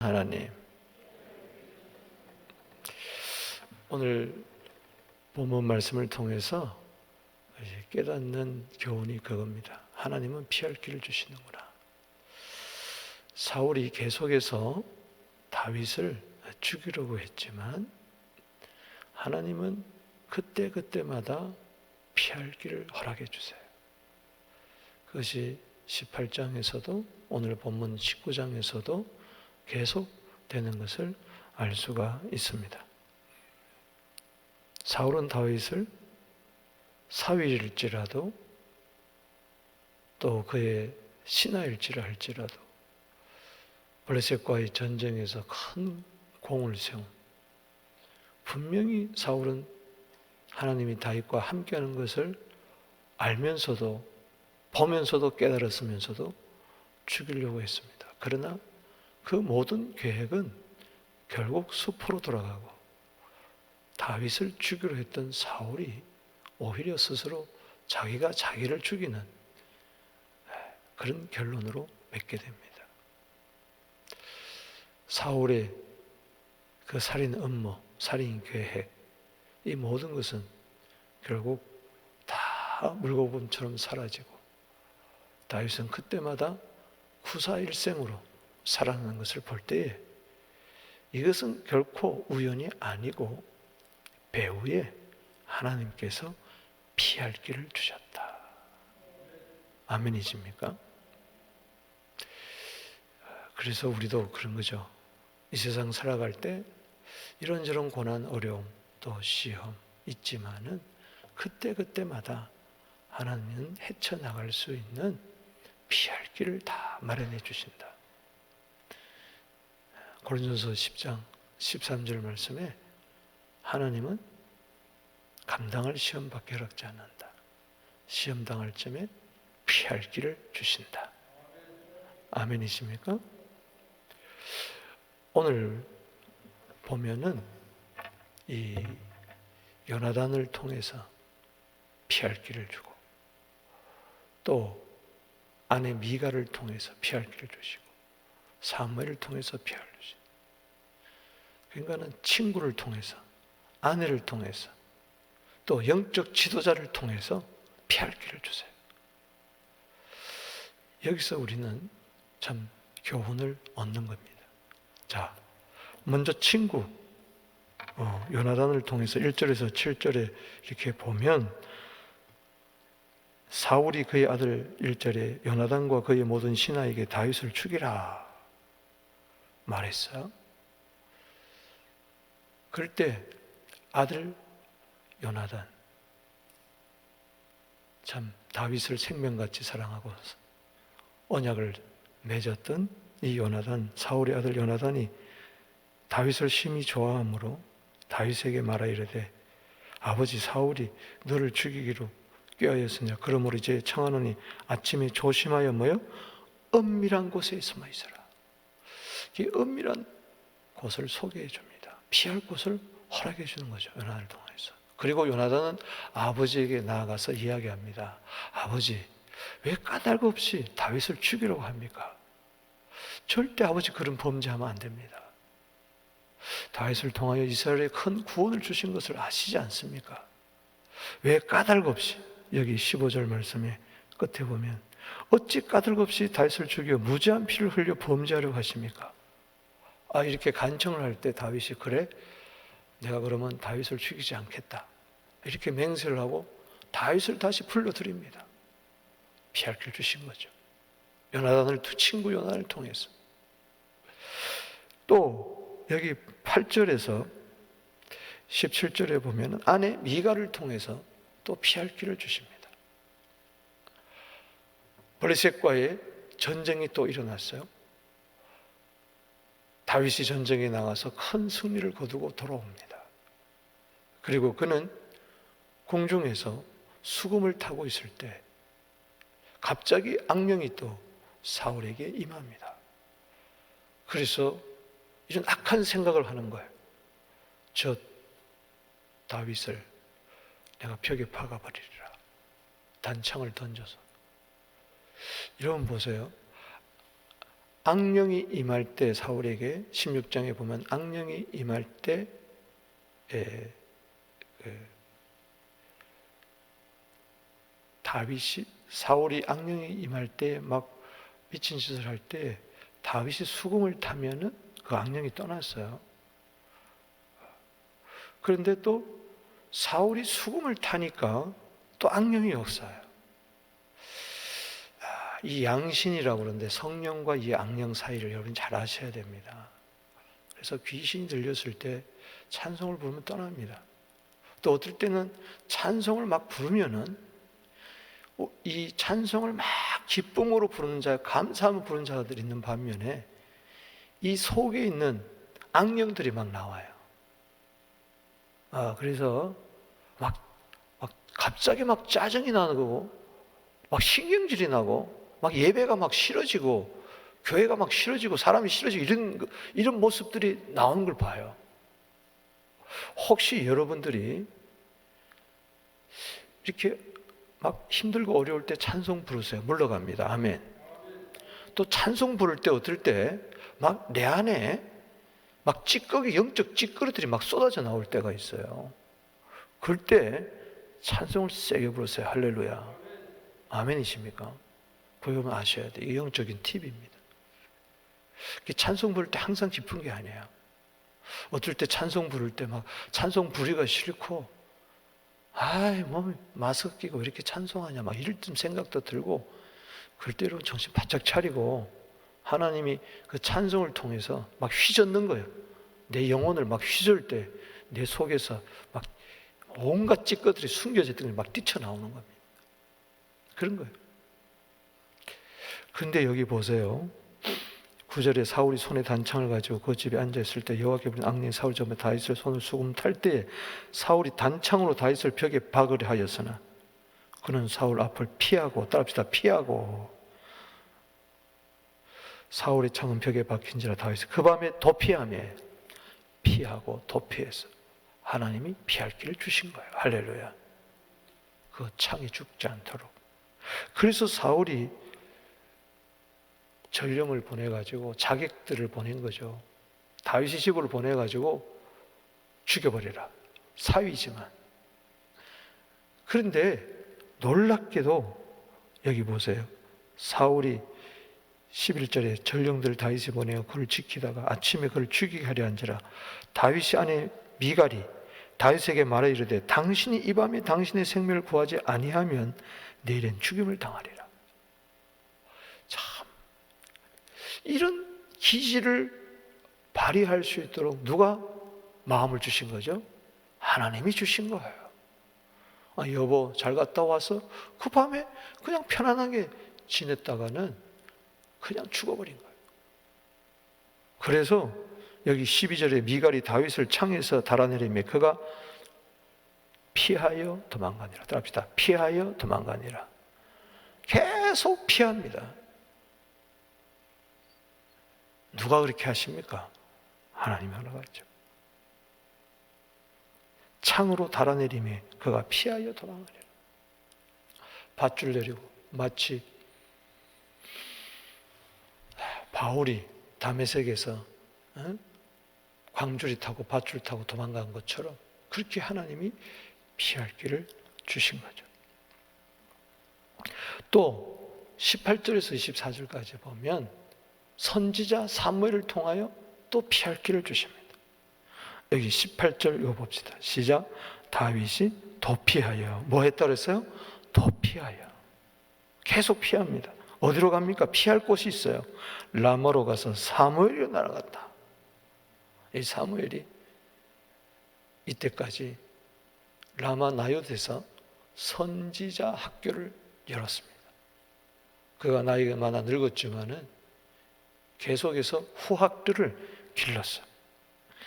하나님, 오늘 본문 말씀을 통해서 깨닫는 교훈이 그겁니다. 하나님은 피할 길을 주시는구나. 사울이 계속해서 다윗을 죽이려고 했지만 하나님은 그때그때마다 피할 길을 허락해 주세요. 그것이 18장에서도 오늘 본문 19장에서도 계속 되는 것을 알 수가 있습니다. 사울은 다윗을 사위일지라도 또 그의 신하일지라 할지라도 블레셋과의 전쟁에서 큰 공을 세운, 분명히 사울은 하나님이 다윗과 함께하는 것을 알면서도 보면서도 깨달았으면서도 죽이려고 했습니다. 그러나 그 모든 계획은 결국 숲으로 돌아가고 다윗을 죽이려 했던 사울이 오히려 스스로 자기가 자기를 죽이는 그런 결론으로 맺게 됩니다. 사울의 그 살인 음모, 살인 계획, 이 모든 것은 결국 다 물고금처럼 사라지고 다윗은 그때마다 구사일생으로 살아가는 것을 볼 때에 이것은 결코 우연이 아니고 배후에 하나님께서 피할 길을 주셨다. 아멘이십니까? 그래서 우리도 그런 거죠. 이 세상 살아갈 때 이런저런 고난, 어려움, 또 시험 있지만은 그때그때마다 하나님은 헤쳐나갈 수 있는 피할 길을 다 마련해 주신다. 고린도서 10장 13절 말씀에 하나님은 감당할 시험밖에 허락지 않는다. 시험 당할 쯤에 피할 길을 주신다. 아멘이십니까? 오늘 보면은 이 요나단을 통해서 피할 길을 주고 또 아내 미가를 통해서 피할 길을 주시고 사무엘을 통해서 피할 길을 주시고, 그러니까는 친구를 통해서, 아내를 통해서, 또 영적 지도자를 통해서 피할 길을 주세요. 여기서 우리는 참 교훈을 얻는 겁니다. 자, 먼저 친구 요나단을 통해서 1절에서 7절에 이렇게 보면 사울이 그의 아들 1절에 요나단과 그의 모든 신하에게 다윗을 죽이라 말했어요. 그럴 때 아들 요나단, 참 다윗을 생명같이 사랑하고 언약을 맺었던 이 요나단, 사울의 아들 요나단이 다윗을 심히 좋아하므로 다윗에게 말하 이르되 아버지 사울이 너를 죽이기로 꾀하였으냐. 그러므로 이제 청하노니 아침에 조심하여 뭐요? 은밀한 곳에 숨어 있어라. 이 은밀한 곳을 소개해 줍니다. 피할 곳을 허락해 주는 거죠. 요나단을 통해서. 그리고 요나단은 아버지에게 나아가서 이야기합니다. 아버지, 왜 까닭 없이 다윗을 죽이려고 합니까? 절대 아버지 그런 범죄하면 안 됩니다. 다윗을 통하여 이스라엘에 큰 구원을 주신 것을 아시지 않습니까? 왜 까닭 없이, 여기 15절 말씀에 끝에 보면 어찌 까닭 없이 다윗을 죽여 무죄한 피를 흘려 범죄하려고 하십니까? 이렇게 간청을 할 때 다윗이 그래? 내가 그러면 다윗을 죽이지 않겠다. 이렇게 맹세를 하고 다윗을 다시 불러드립니다. 피할 길 주신 거죠. 요나단을, 친구 요나단을 통해서. 또 여기 8절에서 17절에 보면 아내 미가를 통해서 또 피할 길을 주십니다. 블레셋과의 전쟁이 또 일어났어요. 다윗이 전쟁에 나가서 큰 승리를 거두고 돌아옵니다. 그리고 그는 궁중에서 수금을 타고 있을 때 갑자기 악령이 또 사울에게 임합니다. 그래서 이런 악한 생각을 하는 거예요. 저 다윗을 내가 벽에 박아버리리라. 단창을 던져서. 여러분 보세요. 악령이 임할 때 사울에게 16장에 보면 악령이 임할 때 다윗이 사울이 악령이 임할 때 막 미친 짓을 할 때 다윗이 수금을 타면은 그 악령이 떠났어요. 그런데 또 사울이 수금을 타니까 또 악령이 없어요. 이 양신이라고 그러는데 성령과 이 악령 사이를 여러분 잘 아셔야 됩니다. 그래서 귀신이 들렸을 때 찬송을 부르면 떠납니다. 또 어떨 때는 찬송을 막 부르면은 이 찬송을 막 기쁨으로 부르는 자, 감사하며 부르는 자들이 있는 반면에 이 속에 있는 악령들이 막 나와요. 그래서 막 갑자기 막 짜증이 나는 거고, 막 신경질이 나고, 막 예배가 막 싫어지고, 교회가 막 싫어지고, 사람이 싫어지고, 이런 모습들이 나오는 걸 봐요. 혹시 여러분들이 이렇게 막 힘들고 어려울 때 찬송 부르세요. 물러갑니다. 아멘. 또 찬송 부를 때 어떨 때 막 내 안에 막 영적 찌꺼기들이 막 쏟아져 나올 때가 있어요. 그럴 때 찬송을 세게 부르세요. 할렐루야. 아멘이십니까? 그러면 아셔야 돼요. 이 영적인 팁입니다. 찬송 부를 때 항상 기쁜 게 아니에요. 어떨 때 찬송 부를 때 막 찬송 부리가 싫고, 뭐 마스크 끼고 왜 이렇게 찬송하냐 막 이럴 쯤 생각도 들고, 그럴 때로 정신 바짝 차리고 하나님이 그 찬송을 통해서 막 휘젓는 거예요. 내 영혼을 막 휘저을 때 내 속에서 막 온갖 찌꺼들이 숨겨져 있던 게 막 뛰쳐나오는 겁니다. 그런 거예요. 근데 여기 보세요. 9절에 사울이 손에 단창을 가지고 그 집에 앉아있을 때 여호와께 부린 악령이 사울 전에 다윗을 손을 수금 탈 때에 사울이 단창으로 다윗을 벽에 박으려 하였으나 그는 사울 앞을 피하고, 따라합시다, 피하고, 사울의 창은 벽에 박힌지라 다윗은 그 밤에 도피하며 피하고 도피해서 하나님이 피할 길을 주신 거예요. 할렐루야. 그 창이 죽지 않도록. 그래서 사울이 전령을 보내가지고 자객들을 보낸 거죠. 다윗의 집으로 보내가지고 죽여버리라. 사위지만. 그런데 놀랍게도 여기 보세요. 사울이 11절에 전령들 다윗이 보내어 그를 지키다가 아침에 그를 죽이게 하려 한지라 다윗이 아내 미갈이 다윗에게 말하 이르되 당신이 이 밤에 당신의 생명을 구하지 아니하면 내일은 죽임을 당하리라. 참, 이런 기질을 발휘할 수 있도록 누가 마음을 주신 거죠? 하나님이 주신 거예요. 여보 잘 갔다 와서 그 밤에 그냥 편안하게 지냈다가는 그냥 죽어버린 거예요. 그래서 여기 12절에 미갈이 다윗을 창에서 달아내리며 그가 피하여 도망가니라. 따라합시다. 피하여 도망가니라. 계속 피합니다. 누가 그렇게 하십니까? 하나님이 하나가죠. 창으로 달아내리며 그가 피하여 도망가니라. 밧줄 내리고 마치 바울이 다메섹에서 광주리 타고 밧줄 타고 도망간 것처럼 그렇게 하나님이 피할 길을 주신 거죠. 또 18절에서 24절까지 보면 선지자 사무엘을 통하여 또 피할 길을 주십니다. 여기 18절 이거 봅시다. 시작. 다윗이 도피하여 뭐 했다 그랬어요? 도피하여 계속 피합니다. 어디로 갑니까? 피할 곳이 있어요. 라마로 가서 사무엘이 날아갔다. 이 사무엘이 이때까지 라마 나요트에서 선지자 학교를 열었습니다. 그가 나이가 많아 늙었지만은 계속해서 후학들을 길렀어요.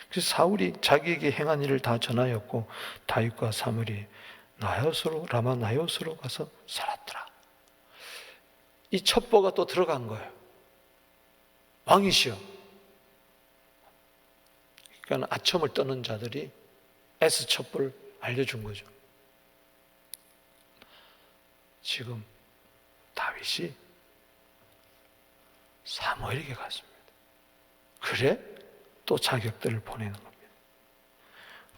그래서 사울이 자기에게 행한 일을 다 전하였고 다윗과 사무엘이 나요스로 라마 나요스로 가서 살았더라. 이 첩보가 또 들어간 거예요. 왕이시여. 그러니까 아첨을 떠는 자들이 S 첩보를 알려준 거죠. 지금 다윗이 사무엘에게 갔습니다. 그래? 또 자격들을 보내는 겁니다.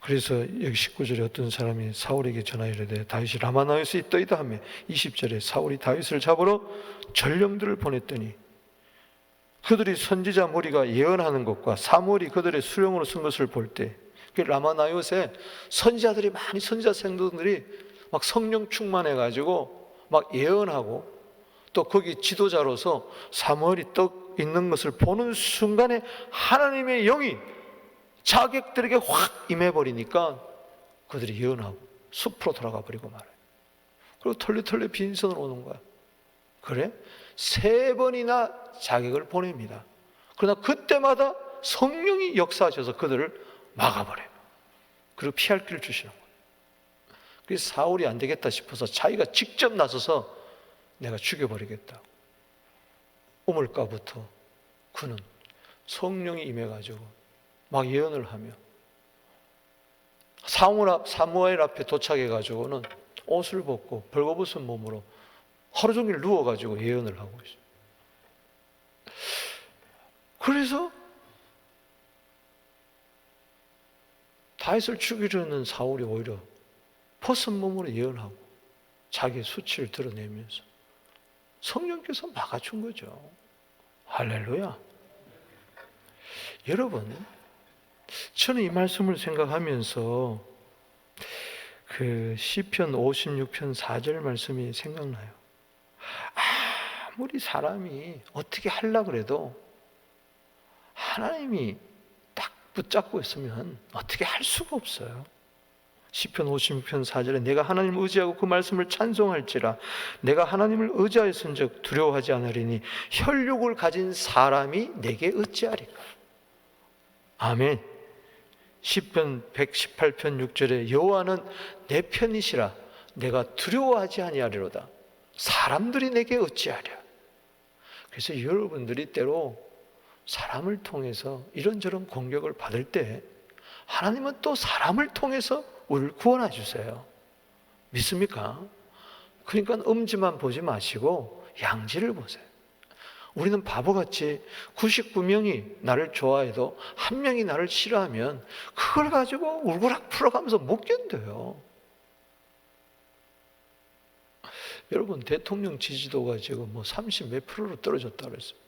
그래서 여기 19절에 어떤 사람이 사울에게 전하여 이르되 다윗이 라마나요스에 있더이다 하며 20절에 사울이 다윗을 잡으러 전령들을 보냈더니 그들이 선지자 무리가 예언하는 것과 사무엘이 그들의 수령으로 쓴 것을 볼 때 라마나요스에 선지자들이 많이 선지자 생도들이 막 성령 충만해가지고 막 예언하고 또 거기 지도자로서 사무엘이 떡 있는 것을 보는 순간에 하나님의 영이 자객들에게 확 임해버리니까 그들이 예언하고 숲으로 돌아가 버리고 말아요. 그리고 털레털레 빈손으로 오는 거야. 그래? 3번이나 자객을 보냅니다. 그러나 그때마다 성령이 역사하셔서 그들을 막아버려요. 그리고 피할 길을 주시는 거예요. 그래서 사울이 안 되겠다 싶어서 자기가 직접 나서서 내가 죽여버리겠다. 우물가부터 그는 성령이 임해가지고 막 예언을 하며 사무엘 앞에 도착해가지고는 옷을 벗고 벌거벗은 몸으로 하루 종일 누워가지고 예언을 하고 있어요. 그래서 다윗을 죽이려는 사울이 오히려 벗은 몸으로 예언하고 자기의 수치를 드러내면서 성령께서 막아준 거죠. 할렐루야. 여러분, 저는 이 말씀을 생각하면서 그 시편 56편 4절 말씀이 생각나요. 아무리 사람이 어떻게 하려고 그래도 하나님이 딱 붙잡고 있으면 어떻게 할 수가 없어요. 시편 56편 4절에 내가 하나님을 의지하고 그 말씀을 찬송할지라 내가 하나님을 의지하였은즉 두려워하지 않으리니 혈육을 가진 사람이 내게 어찌하리까. 아멘. 시편 118편 6절에 여호와는 내 편이시라 내가 두려워하지 아니하리로다. 사람들이 내게 어찌하랴. 그래서 여러분들이 때로 사람을 통해서 이런저런 공격을 받을 때 하나님은 또 사람을 통해서 우리를 구원해 주세요. 믿습니까? 그러니까 음지만 보지 마시고 양지를 보세요. 우리는 바보같이 99명이 나를 좋아해도 한 명이 나를 싫어하면 그걸 가지고 울고락 풀어가면서 못 견뎌요. 여러분, 대통령 지지도가 지금 30 몇 프로로 떨어졌다고 그랬어요.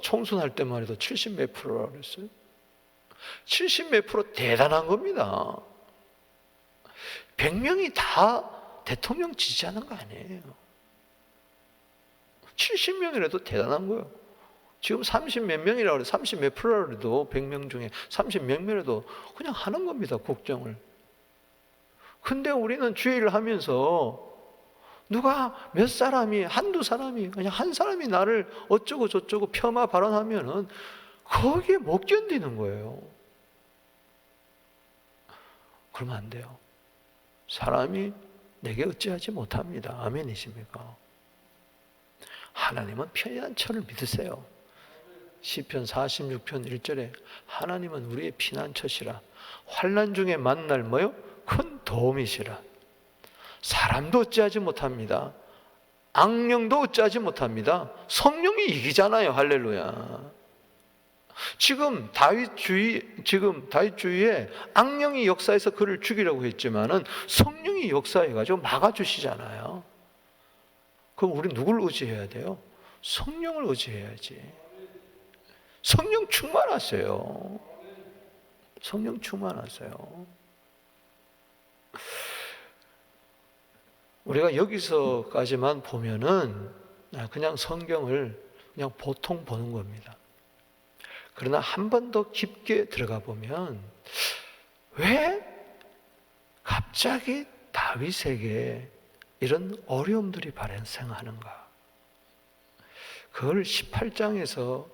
총선할 때만 해도 70 몇 프로라고 그랬어요. 70 몇 프로 대단한 겁니다. 100명이 다 대통령 지지하는 거 아니에요. 70명이라도 대단한 거예요. 지금 30 몇 명이라고 해도 30 몇 프로라고 해도 100명 중에 30 몇 명이라도 그냥 하는 겁니다. 국정을. 근데 우리는 주의를 하면서 누가 몇 사람이 한두 사람이 그냥 한 사람이 나를 어쩌고 저쩌고 폄하 발언하면은 거기에 못 견디는 거예요. 그러면 안 돼요. 사람이 내게 어찌하지 못합니다. 아멘이십니까? 하나님은 피난처를 믿으세요. 시편 46편 1절에 하나님은 우리의 피난처시라 환난 중에 만날 뭐요? 큰 도움이시라. 사람도 어찌하지 못합니다. 악령도 어찌하지 못합니다. 성령이 이기잖아요. 할렐루야. 지금 다윗주의에 악령이 역사해서 그를 죽이려고 했지만은 성령이 역사해가지고 막아주시잖아요. 그럼 우리 누굴 의지해야 돼요? 성령을 의지해야지. 성령 충만하세요. 성령 충만하세요. 우리가 여기서까지만 보면은 그냥 성경을 그냥 보통 보는 겁니다. 그러나 한 번 더 깊게 들어가 보면 왜 갑자기 다윗에게 이런 어려움들이 발생하는가? 그걸 18장에서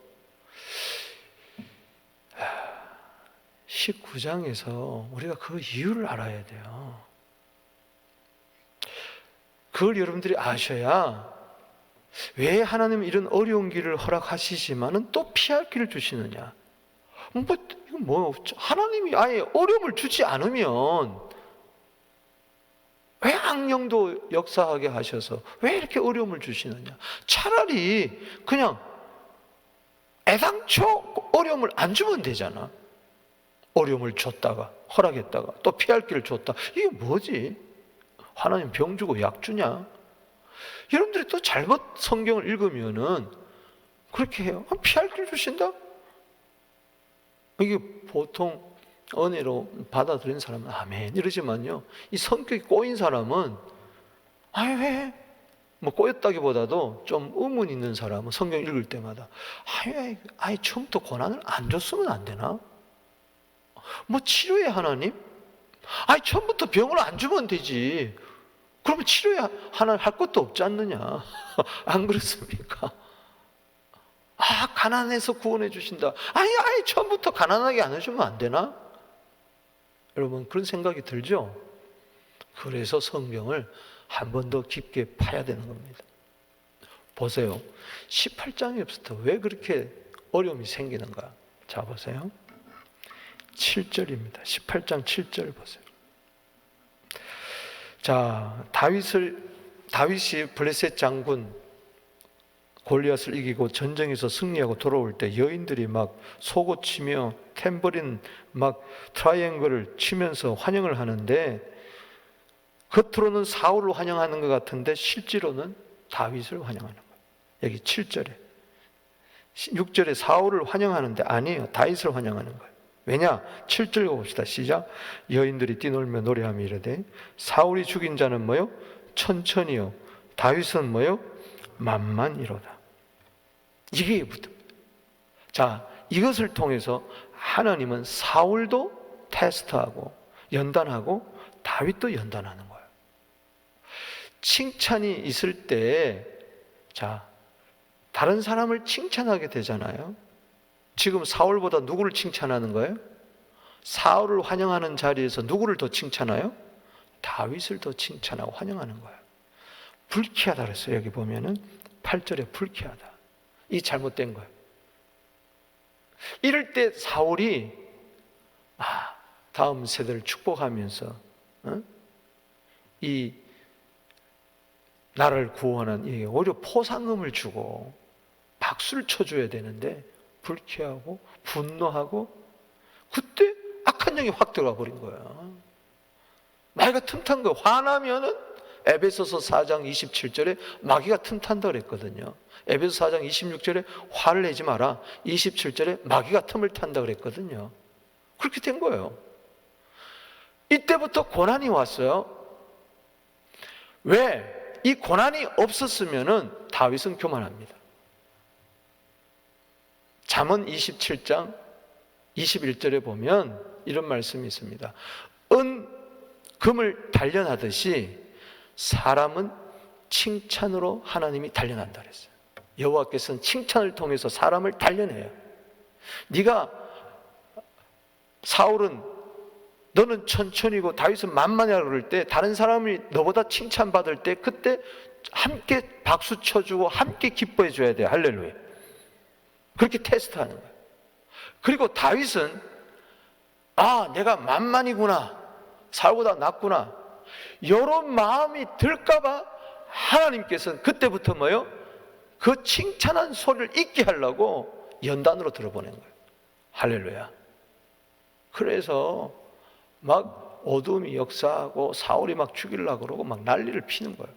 19장에서 우리가 그 이유를 알아야 돼요. 그걸 여러분들이 아셔야 왜 하나님은 이런 어려운 길을 허락하시지만은 또 피할 길을 주시느냐? 하나님이 아예 어려움을 주지 않으면 왜 악령도 역사하게 하셔서 왜 이렇게 어려움을 주시느냐? 차라리 그냥 애당초 어려움을 안 주면 되잖아. 어려움을 줬다가 허락했다가 또 피할 길을 줬다. 이게 뭐지? 하나님 병 주고 약 주냐? 여러분들이 또 잘못 성경을 읽으면은 그렇게 해요. 피할 길 주신다? 이게 보통 은혜로 받아들인 사람은 아멘 이러지만요, 이 성격이 꼬인 사람은 왜? 뭐 꼬였다기보다도 좀 의문 있는 사람은 성경 읽을 때마다 왜 처음부터 고난을 안 줬으면 안 되나? 뭐 치료해 하나님? 처음부터 병을 안 주면 되지. 그러면 치료해 하나님 할 것도 없지 않느냐? 안 그렇습니까? 가난해서 구원해 주신다. 처음부터 가난하게 안 해주면 안 되나? 여러분 그런 생각이 들죠? 그래서 성경을 한 번 더 깊게 파야 되는 겁니다. 보세요. 18장에부터 왜 그렇게 어려움이 생기는가? 자 보세요. 7절입니다. 18장 7절 보세요. 자, 다윗이 블레셋 장군 골리앗을 이기고 전쟁에서 승리하고 돌아올 때 여인들이 막 소고 치며 탬버린 막 트라이앵글을 치면서 환영을 하는데, 겉으로는 사울을 환영하는 것 같은데 실제로는 다윗을 환영하는 거예요. 여기 7절에 6절에 사울을 환영하는데 아니에요. 다윗을 환영하는 거예요. 왜냐? 7절 봅시다. 시작. 여인들이 뛰놀며 노래하며 이르되 사울이 죽인 자는 뭐요? 천천히요, 다윗은 뭐요? 만만이로다. 이게 붙습니다. 자, 이것을 통해서 하나님은 사울도 테스트하고 연단하고 다윗도 연단하는 거예요. 칭찬이 있을 때, 자, 다른 사람을 칭찬하게 되잖아요. 지금 사울보다 누구를 칭찬하는 거예요? 사울을 환영하는 자리에서 누구를 더 칭찬해요? 다윗을 더 칭찬하고 환영하는 거예요. 불쾌하다 그랬어요. 여기 보면은 8절에 불쾌하다. 이 잘못된 거예요. 이럴 때 사울이 다음 세대를 축복하면서 이 나라를 구원한 오히려 포상금을 주고 박수를 쳐줘야 되는데 불쾌하고 분노하고, 그때 악한 영이 확 들어가 버린 거야. 마귀가 틈탄 거야. 화나면은 에베소서 4장 27절에 마귀가 틈탄다 그랬거든요. 에베소 4장 26절에 화를 내지 마라, 27절에 마귀가 틈을 탄다 그랬거든요. 그렇게 된 거예요. 이때부터 고난이 왔어요. 왜? 이 고난이 없었으면은 다윗은 교만합니다. 잠언 27장 21절에 보면 이런 말씀이 있습니다. 금을 단련하듯이 사람은 칭찬으로 하나님이 단련한다 그랬어요. 여호와께서는 칭찬을 통해서 사람을 단련해요. 네가 사울은 너는 천천히고 다윗은 만만하다 그럴 때, 다른 사람이 너보다 칭찬받을 때 그때 함께 박수 쳐주고 함께 기뻐해 줘야 돼요. 할렐루야. 그렇게 테스트하는 거예요. 그리고 다윗은 내가 만만이구나, 사울보다 낫구나, 이런 마음이 들까봐 하나님께서는 그때부터 뭐요? 그 칭찬한 소리를 잊게 하려고 연단으로 들어보낸 거예요. 할렐루야. 그래서 막 어둠이 역사하고 사울이 막 죽이려고 그러고 막 난리를 피는 거예요.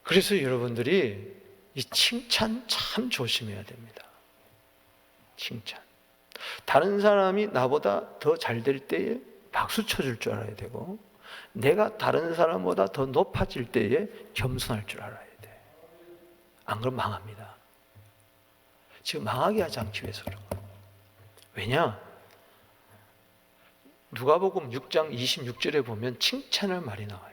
그래서 여러분들이 이 칭찬 참 조심해야 됩니다. 칭찬. 다른 사람이 나보다 더 잘 될 때에 박수 쳐줄 줄 알아야 되고, 내가 다른 사람보다 더 높아질 때에 겸손할 줄 알아야 돼. 안 그러면 망합니다. 지금 망하게 하지 않기 위해서 그런 거예요. 왜냐? 누가복음 6장 26절에 보면 칭찬할 말이 나와요.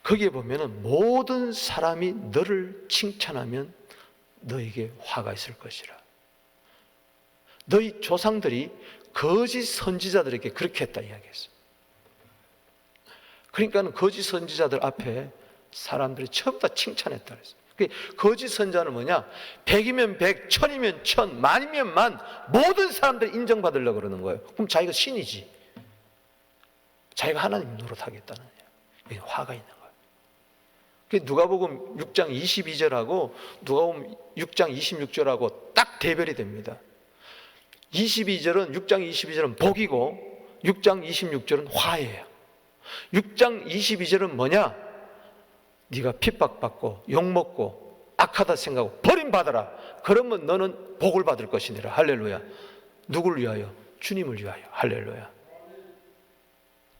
거기에 보면은 모든 사람이 너를 칭찬하면 너에게 화가 있을 것이라. 너희 조상들이 거짓 선지자들에게 그렇게 했다 이야기했어요. 그러니까 거짓 선지자들 앞에 사람들이 전부 다 칭찬했다 그랬어요. 거짓 선지자는 뭐냐? 100이면 100, 1000이면 1000, 만이면 만, 모든 사람들이 인정받으려고 그러는 거예요. 그럼 자기가 신이지. 자기가 하나님 노릇하겠다는 거예요. 화가 있는 거예요. 누가복음 6장 22절하고 누가복음 6장 26절하고 딱 대별이 됩니다. 6장 22절은 복이고 6장 26절은 화예요. 6장 22절은 뭐냐? 네가 핍박받고 욕먹고 악하다 생각하고 버림받아라. 그러면 너는 복을 받을 것이니라. 할렐루야. 누구를 위하여? 주님을 위하여. 할렐루야.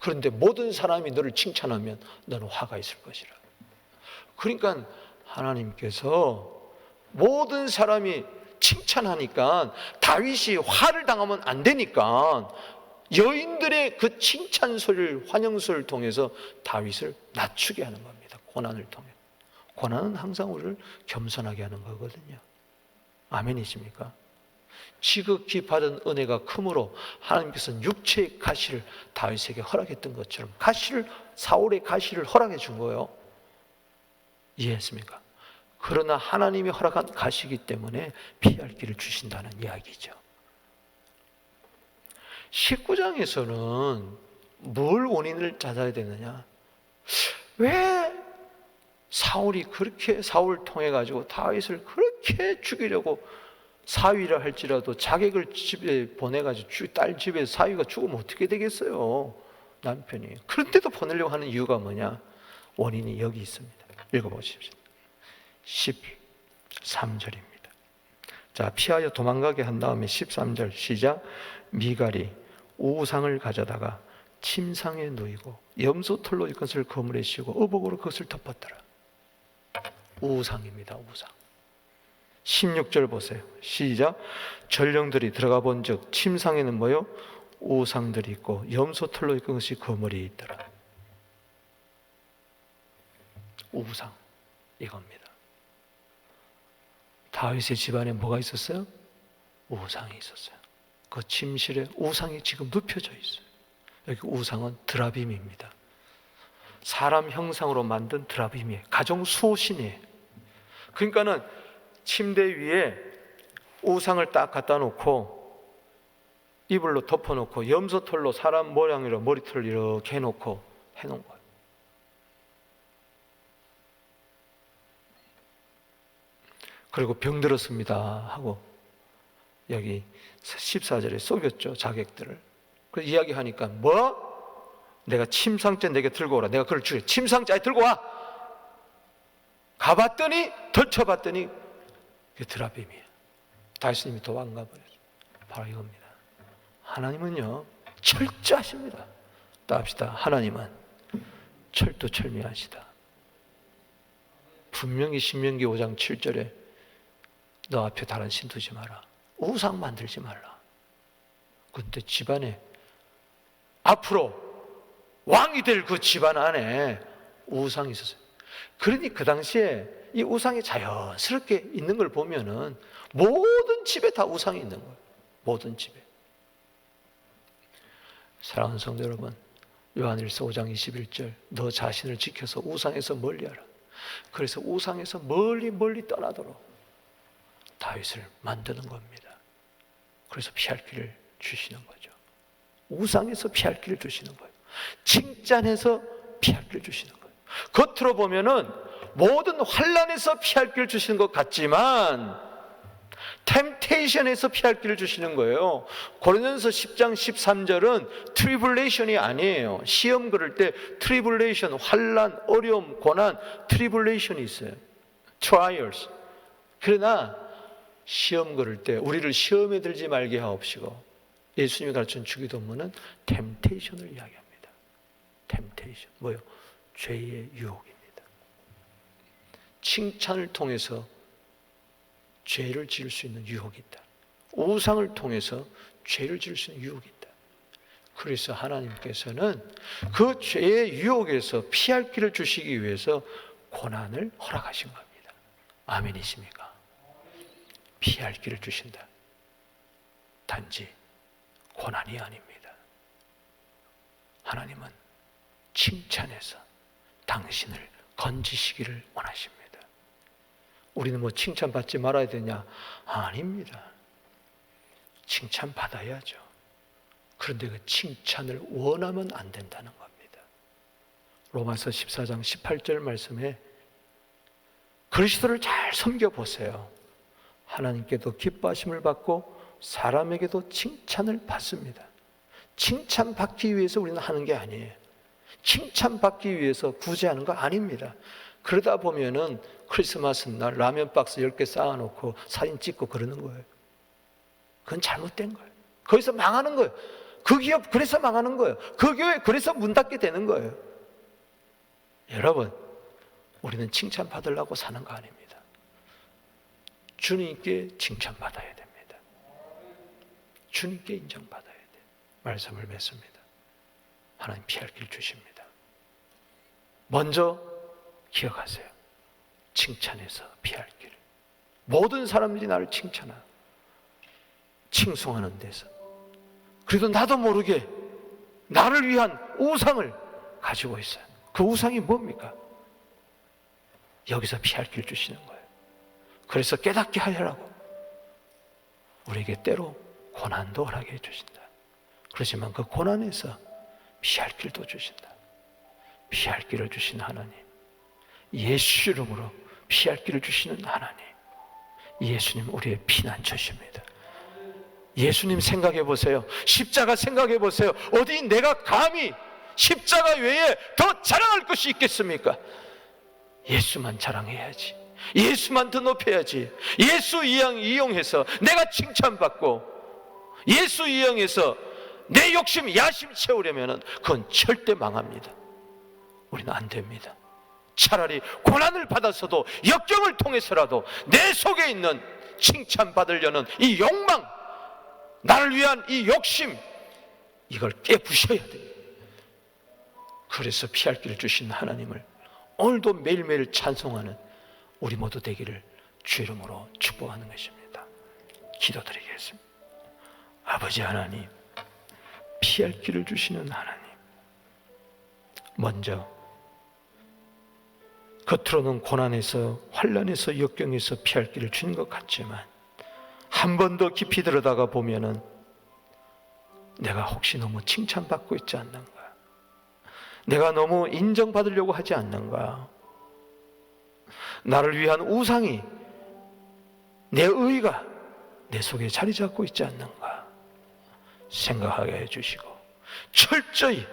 그런데 모든 사람이 너를 칭찬하면 너는 화가 있을 것이라. 그러니까 하나님께서 모든 사람이 칭찬하니까 다윗이 화를 당하면 안 되니까 여인들의 그 칭찬 소리를, 환영 소리를 통해서 다윗을 낮추게 하는 겁니다. 고난을 통해. 고난은 항상 우리를 겸손하게 하는 거거든요. 아멘이십니까? 지극히 받은 은혜가 크므로 하나님께서는 육체의 가시를 다윗에게 허락했던 것처럼 사울의 가시를 허락해 준 거예요. 이해했습니까? 그러나 하나님이 허락한 가시이기 때문에 피할 길을 주신다는 이야기죠. 19장에서는 뭘 원인을 찾아야 되느냐? 왜 사울이 그렇게 사울을 통해 가지고 다윗을 그렇게 죽이려고 사위라 할지라도 자객을 집에 보내가지고 딸 집에 사위가 죽으면 어떻게 되겠어요? 남편이. 그런데도 보내려고 하는 이유가 뭐냐? 원인이 여기 있습니다. 읽어보십시오. 13절입니다. 자, 피하여 도망가게 한 다음에 13절 시작. 미갈이 우상을 가져다가 침상에 누이고 염소털로 이것을 그물에 씌우고 어복으로 그것을 덮었더라. 우상입니다. 우상. 16절 보세요. 시작. 전령들이 들어가 본즉 침상에는 뭐요? 우상들이 있고 염소털로 이끈 것이 그물이 있더라. 우상, 이겁니다. 다윗의 집안에 뭐가 있었어요? 우상이 있었어요. 그 침실에 우상이 지금 눕혀져 있어요. 여기 우상은 드라빔입니다. 사람 형상으로 만든 드라빔이에요. 가정 수호신이에요. 그러니까는 침대 위에 우상을 딱 갖다 놓고 이불로 덮어놓고 염소털로 사람 모양으로 머리털을 이렇게 해놓고 해놓은 거예요. 그리고 병들었습니다 하고 여기 14절에 속였죠, 자객들을. 그래서 이야기하니까 뭐? 내가 침상째 내게 들고 오라. 내가 그걸 주게. 침상째 들고 와. 가봤더니 덜쳐봤더니 그게 드라빔이에요. 다윗님이 도망가 버렸어요. 바로 이겁니다. 하나님은요 철저하십니다. 따합시다. 하나님은 철두철미하시다. 분명히 신명기 5장 7절에 너 앞에 다른 신 두지 마라. 우상 만들지 말라. 그런데 집안에 앞으로 왕이 될 그 집안 안에 우상이 있었어요. 그러니 그 당시에 이 우상이 자연스럽게 있는 걸 보면은 모든 집에 다 우상이 있는 거예요. 모든 집에. 사랑하는 성도 여러분, 요한일서 5장 21절 너 자신을 지켜서 우상에서 멀리하라. 그래서 우상에서 멀리 떠나도록 다윗을 만드는 겁니다. 그래서 피할 길을 주시는 거죠. 우상에서 피할 길을 주시는 거예요. 칭찬해서 피할 길을 주시는 거예요. 겉으로 보면은 모든 환난에서 피할 길을 주시는 것 같지만 템테이션에서 피할 길을 주시는 거예요. 고린도전서 10장 13절은 트리블레이션이 아니에요. 시험 그럴 때 트리블레이션, 환난, 어려움, 고난, 트리블레이션이 있어요. trials. 그러나 시험 걸을 때 우리를 시험에 들지 말게 하옵시고 예수님이 가르친 주기도문은 템테이션을 이야기합니다. 템테이션. 뭐요? 죄의 유혹입니다. 칭찬을 통해서 죄를 지을 수 있는 유혹이 있다. 우상을 통해서 죄를 지을 수 있는 유혹이 있다. 그래서 하나님께서는 그 죄의 유혹에서 피할 길을 주시기 위해서 고난을 허락하신 겁니다. 아멘이십니까? 피할 길을 주신다. 단지 고난이 아닙니다. 하나님은 칭찬해서 당신을 건지시기를 원하십니다. 우리는 뭐 칭찬받지 말아야 되냐? 아닙니다. 칭찬받아야죠. 그런데 그 칭찬을 원하면 안 된다는 겁니다. 로마서 14장 18절 말씀에 그리스도를 잘 섬겨보세요. 하나님께도 기뻐하심을 받고 사람에게도 칭찬을 받습니다. 칭찬받기 위해서 우리는 하는 게 아니에요. 칭찬받기 위해서 굳이 하는 거 아닙니다. 그러다 보면은 크리스마스 날 라면 박스 10개 쌓아놓고 사진 찍고 그러는 거예요. 그건 잘못된 거예요. 거기서 망하는 거예요. 그 기업 그래서 망하는 거예요. 그 교회 그래서 문 닫게 되는 거예요. 여러분, 우리는 칭찬받으려고 사는 거 아닙니다. 주님께 칭찬받아야 됩니다. 주님께 인정받아야 돼요. 말씀을 맺습니다. 하나님 피할 길 주십니다. 먼저 기억하세요. 칭찬해서 피할 길. 모든 사람들이 나를 칭찬하고 칭송하는 데서 그래도 나도 모르게 나를 위한 우상을 가지고 있어요. 그 우상이 뭡니까? 여기서 피할 길 주시는 거예요. 그래서 깨닫게 하려고 우리에게 때로 고난도 허락해 주신다. 그렇지만 그 고난에서 피할 길도 주신다. 피할 길을 주신 하나님, 예수 이름으로 피할 길을 주시는 하나님, 예수님 우리의 피난처십니다. 예수님 생각해 보세요. 십자가 생각해 보세요. 어디 내가 감히 십자가 외에 더 자랑할 것이 있겠습니까? 예수만 자랑해야지. 예수만 더 높여야지. 예수 이용해서 내가 칭찬받고 예수 이용해서 내 욕심, 야심 채우려면 그건 절대 망합니다. 우리는 안 됩니다. 차라리 고난을 받아서도 역경을 통해서라도 내 속에 있는 칭찬받으려는 이 욕망, 나를 위한 이 욕심, 이걸 깨부셔야 됩니다. 그래서 피할 길을 주신 하나님을 오늘도 매일매일 찬송하는 우리 모두 되기를 주 이름으로 축복하는 것입니다. 기도드리겠습니다. 아버지 하나님, 피할 길을 주시는 하나님, 먼저 겉으로는 고난에서, 환난에서, 역경에서 피할 길을 주는 것 같지만 한 번 더 깊이 들여다가 보면은 내가 혹시 너무 칭찬받고 있지 않는가? 내가 너무 인정받으려고 하지 않는가? 나를 위한 우상이, 내 의가 내 속에 자리 잡고 있지 않는가? 생각하게 해주시고 철저히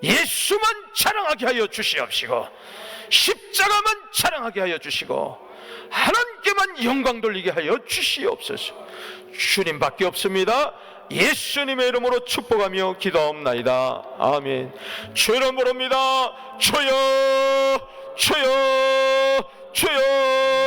예수만 자랑하게 하여 주시옵시고 십자가만 자랑하게 하여 주시고 하나님께만 영광 돌리게 하여 주시옵소서. 주님밖에 없습니다. 예수님의 이름으로 축복하며 기도하옵나이다. 아멘. 주 이름 부릅니다. 주여, 주여, 주여.